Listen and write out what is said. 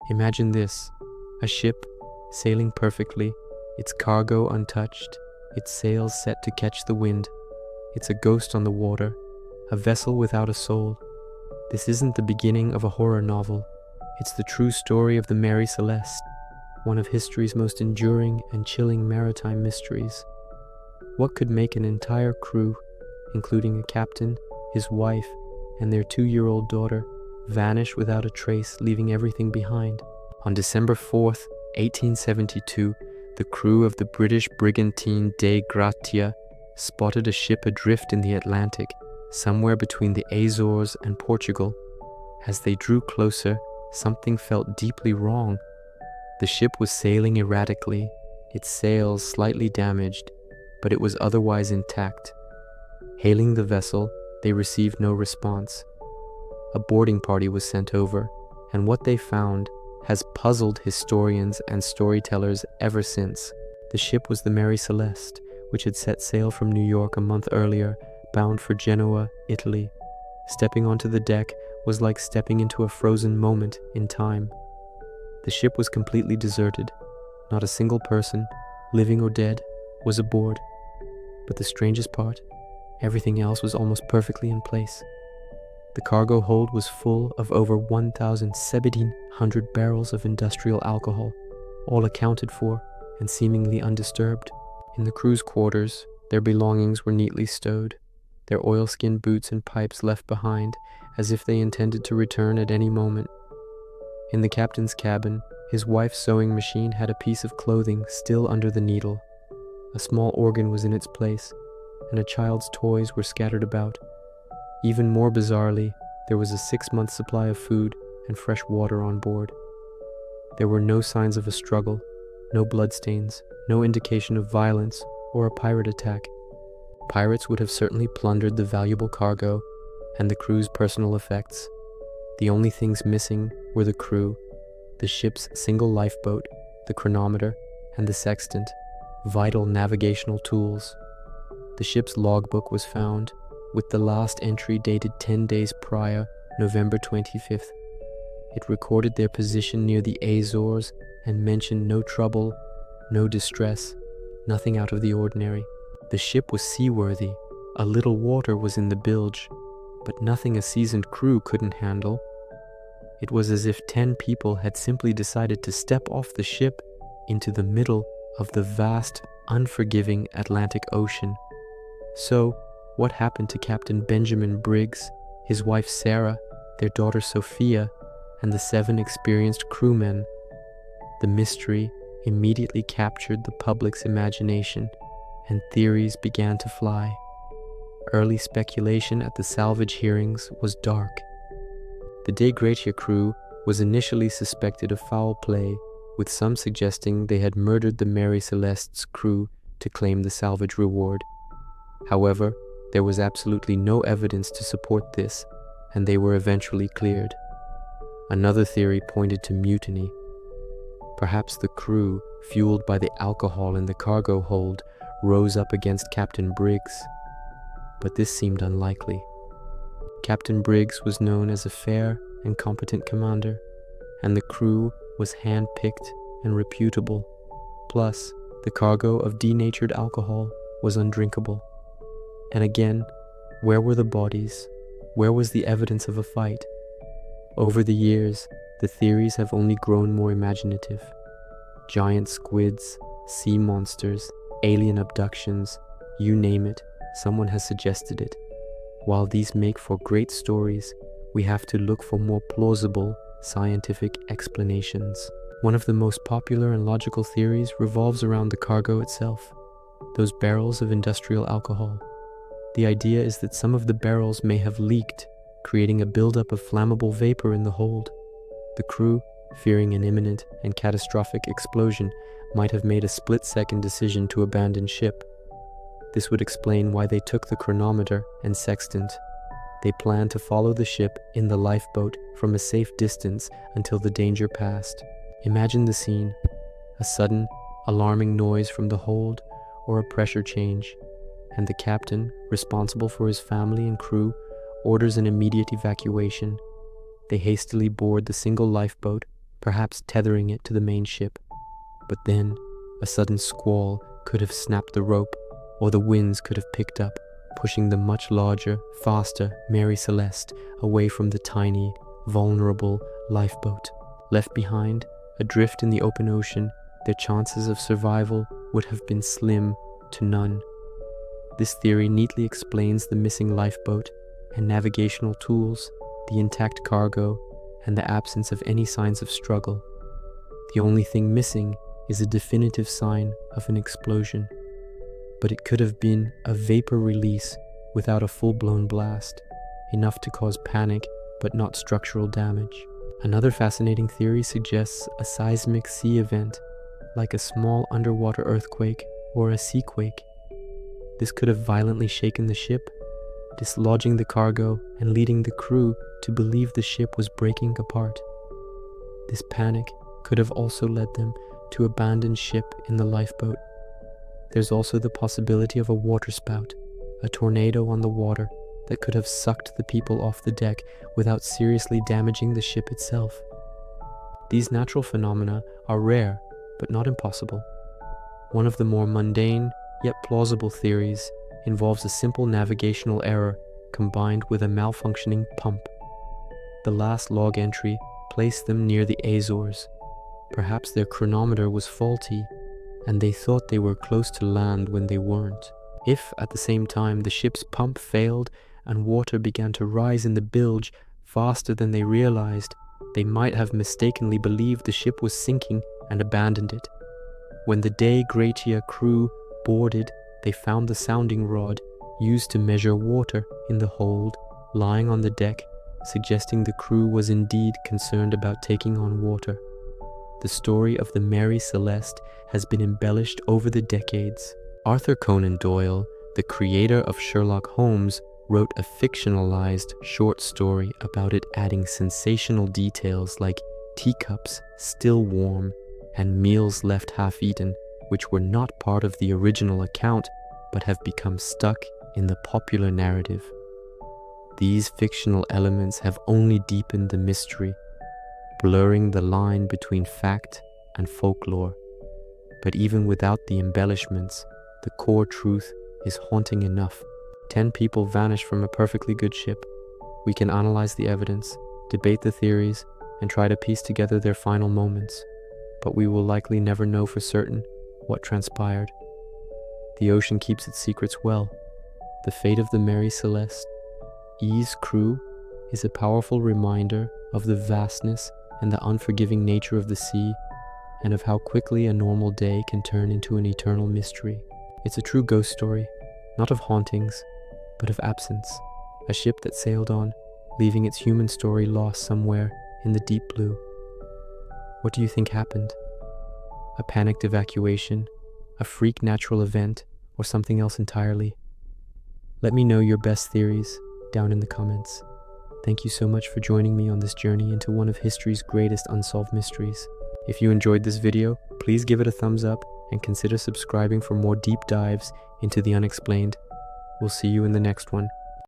Imagine this: a ship sailing perfectly, its cargo untouched, its sails set to catch the wind. It's a ghost on the water, a vessel without a soul. This isn't the beginning of a horror novel. It's the true story of the Mary Celeste, one of history's most enduring and chilling maritime mysteries. What could make an entire crew, including a captain, his wife, and their 2-year-old daughter, vanish without a trace, leaving everything behind? On December 4th, 1872, the crew of the British brigantine Dei Gratia spotted a ship adrift in the Atlantic, somewhere between the Azores and Portugal. As they drew closer, something felt deeply wrong. The ship was sailing erratically, its sails slightly damaged, but it was otherwise intact. Hailing the vessel, they received no response. A boarding party was sent over, and what they found has puzzled historians and storytellers ever since. The ship was the Mary Celeste, which had set sail from New York a month earlier, bound for Genoa, Italy. Stepping onto the deck was like stepping into a frozen moment in time. The ship was completely deserted. Not a single person, living or dead, was aboard. But the strangest part, everything else was almost perfectly in place. The cargo hold was full of over 1,700 barrels of industrial alcohol, all accounted for and seemingly undisturbed. In the crew's quarters, their belongings were neatly stowed, their oilskin boots and pipes left behind, as if they intended to return at any moment. In the captain's cabin, his wife's sewing machine had a piece of clothing still under the needle. A small organ was in its place, and a child's toys were scattered about. Even more bizarrely, there was a 6-month supply of food and fresh water on board. There were no signs of a struggle, no bloodstains, no indication of violence or a pirate attack. Pirates would have certainly plundered the valuable cargo and the crew's personal effects. The only things missing were the crew, the ship's single lifeboat, the chronometer, and the sextant, vital navigational tools. The ship's logbook was found, with the last entry dated 10 days prior, November 25th. It recorded their position near the Azores and mentioned no trouble, no distress, nothing out of the ordinary. The ship was seaworthy, a little water was in the bilge, but nothing a seasoned crew couldn't handle. It was as if 10 people had simply decided to step off the ship into the middle of the vast, unforgiving Atlantic Ocean. So, what happened to Captain Benjamin Briggs, his wife Sarah, their daughter Sophia, and the 7 experienced crewmen? The mystery immediately captured the public's imagination, and theories began to fly. Early speculation at the salvage hearings was dark. The Dei Gratia crew was initially suspected of foul play, with some suggesting they had murdered the Mary Celeste's crew to claim the salvage reward. However, there was absolutely no evidence to support this, and they were eventually cleared. Another theory pointed to mutiny. Perhaps the crew, fueled by the alcohol in the cargo hold, rose up against Captain Briggs. But this seemed unlikely. Captain Briggs was known as a fair and competent commander, and the crew was hand-picked and reputable. Plus, the cargo of denatured alcohol was undrinkable. And again, where were the bodies? Where was the evidence of a fight? Over the years, the theories have only grown more imaginative. Giant squids, sea monsters, alien abductions, you name it, someone has suggested it. While these make for great stories, we have to look for more plausible, scientific explanations. One of the most popular and logical theories revolves around the cargo itself, those barrels of industrial alcohol. The idea is that some of the barrels may have leaked, creating a buildup of flammable vapor in the hold. The crew, fearing an imminent and catastrophic explosion, might have made a split-second decision to abandon ship. This would explain why they took the chronometer and sextant. They planned to follow the ship in the lifeboat from a safe distance until the danger passed. Imagine the scene: a sudden, alarming noise from the hold or a pressure change, and the captain, responsible for his family and crew, orders an immediate evacuation. They hastily board the single lifeboat, perhaps tethering it to the main ship. But then, a sudden squall could have snapped the rope, or the winds could have picked up, pushing the much larger, faster Mary Celeste away from the tiny, vulnerable lifeboat. Left behind, adrift in the open ocean, their chances of survival would have been slim to none. This theory neatly explains the missing lifeboat and navigational tools, the intact cargo, and the absence of any signs of struggle. The only thing missing is a definitive sign of an explosion. But it could have been a vapor release without a full-blown blast, enough to cause panic but not structural damage. Another fascinating theory suggests a seismic sea event, like a small underwater earthquake or a seaquake. This could have violently shaken the ship, dislodging the cargo and leading the crew to believe the ship was breaking apart. This panic could have also led them to abandon ship in the lifeboat. There's also the possibility of a waterspout, a tornado on the water that could have sucked the people off the deck without seriously damaging the ship itself. These natural phenomena are rare, but not impossible. One of the more mundane, yet plausible theories involves a simple navigational error combined with a malfunctioning pump. The last log entry placed them near the Azores. Perhaps their chronometer was faulty, and they thought they were close to land when they weren't. If, at the same time, the ship's pump failed and water began to rise in the bilge faster than they realized, they might have mistakenly believed the ship was sinking and abandoned it. When the Dei Gratia crew boarded, they found the sounding rod used to measure water in the hold lying on the deck, suggesting the crew was indeed concerned about taking on water. The story of the Mary Celeste has been embellished over the decades. Arthur Conan Doyle, the creator of Sherlock Holmes, wrote a fictionalized short story about it, adding sensational details like teacups still warm and meals left half-eaten, which were not part of the original account but have become stuck in the popular narrative. These fictional elements have only deepened the mystery, blurring the line between fact and folklore. But even without the embellishments, the core truth is haunting enough. 10 people vanish from a perfectly good ship. We can analyze the evidence, debate the theories, and try to piece together their final moments, but we will likely never know for certain what transpired. The ocean keeps its secrets well. The fate of the Mary Celeste's crew is a powerful reminder of the vastness and the unforgiving nature of the sea, and of how quickly a normal day can turn into an eternal mystery. It's a true ghost story, not of hauntings, but of absence. A ship that sailed on, leaving its human story lost somewhere in the deep blue. What do you think happened? A panicked evacuation, a freak natural event, or something else entirely? Let me know your best theories down in the comments. Thank you so much for joining me on this journey into one of history's greatest unsolved mysteries. If you enjoyed this video, please give it a thumbs up and consider subscribing for more deep dives into the unexplained. We'll see you in the next one.